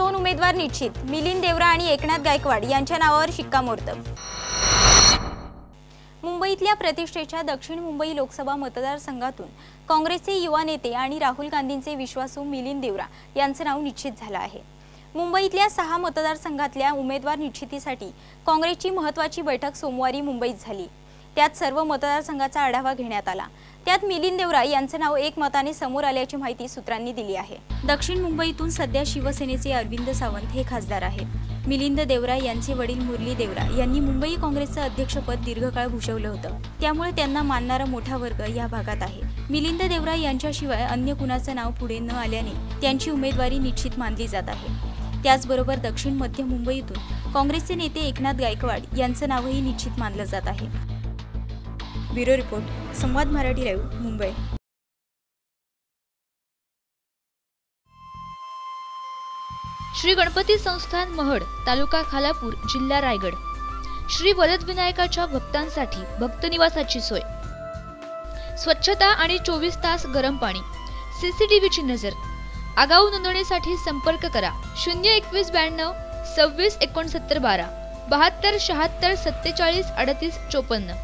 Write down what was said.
2 उमेदवार निश्चित, मिलिंद देवरा आणि एकनाथ गायकवाड यांच्या नावावर शिक्कामोर्तब। मुंबईतल्या प्रतिष्ठेच्या दक्षिण मुंबई लोकसभा मतदारसंघातून काँग्रेसचे युवा नेते आणि राहुल गांधींचे विश्वासू मिलिंद देवरा यांचे नाव निश्चित झाले आहे। मुंबईतल्या 6 मतदारसंघातल्या उमेदवार निश्चितीसाठी काँग्रेसची महत्त्वाची बैठक सोमवारी मुंबईत झाली। त्यात सर्व मतदारसंघाचा आढावा घेण्यात आला। त्यात मिलिंद देवरा यांचे नाव एक मताने समोर आल्याची माहिती सूत्रांनी दिली आहे। दक्षिण मुंबईतून सध्या शिवसेनेचे अरविंद सावंत हे खासदार आहेत। मिलिंद देवरा यांचे वडील मुरली देवरा यांनी मुंबई काँग्रेसचं अध्यक्षपद दीर्घकाळ भूषवलं होतं, त्यामुळे त्यांना मानणारा मोठा वर्ग या भागात आहे। मिलिंद देवरा यांच्याशिवाय अन्य कुणाचं नाव पुढे न आल्याने त्यांची उमेदवारी निश्चित मानली जात आहे। त्याचबरोबर दक्षिण मध्य मुंबईतून काँग्रेसचे नेते एकनाथ गायकवाड यांचं नावही निश्चित मानलं जात आहे। ब्युरो रिपोर्ट, संवाद मराठी लाईव्ह, मुंबई। श्री गणपती संस्थान महड, तालुका खालापूर, जिल्हा रायगड। श्री वरदविनायकाच्या भक्तांसाठी भक्त निवासाची सोय, स्वच्छता आणि 24 तास गरम पाणी, सीसीटीव्हीची नजर। आगाऊ नोंदणीसाठी संपर्क करा 021 92 26 69 12 72 76 47 38 54।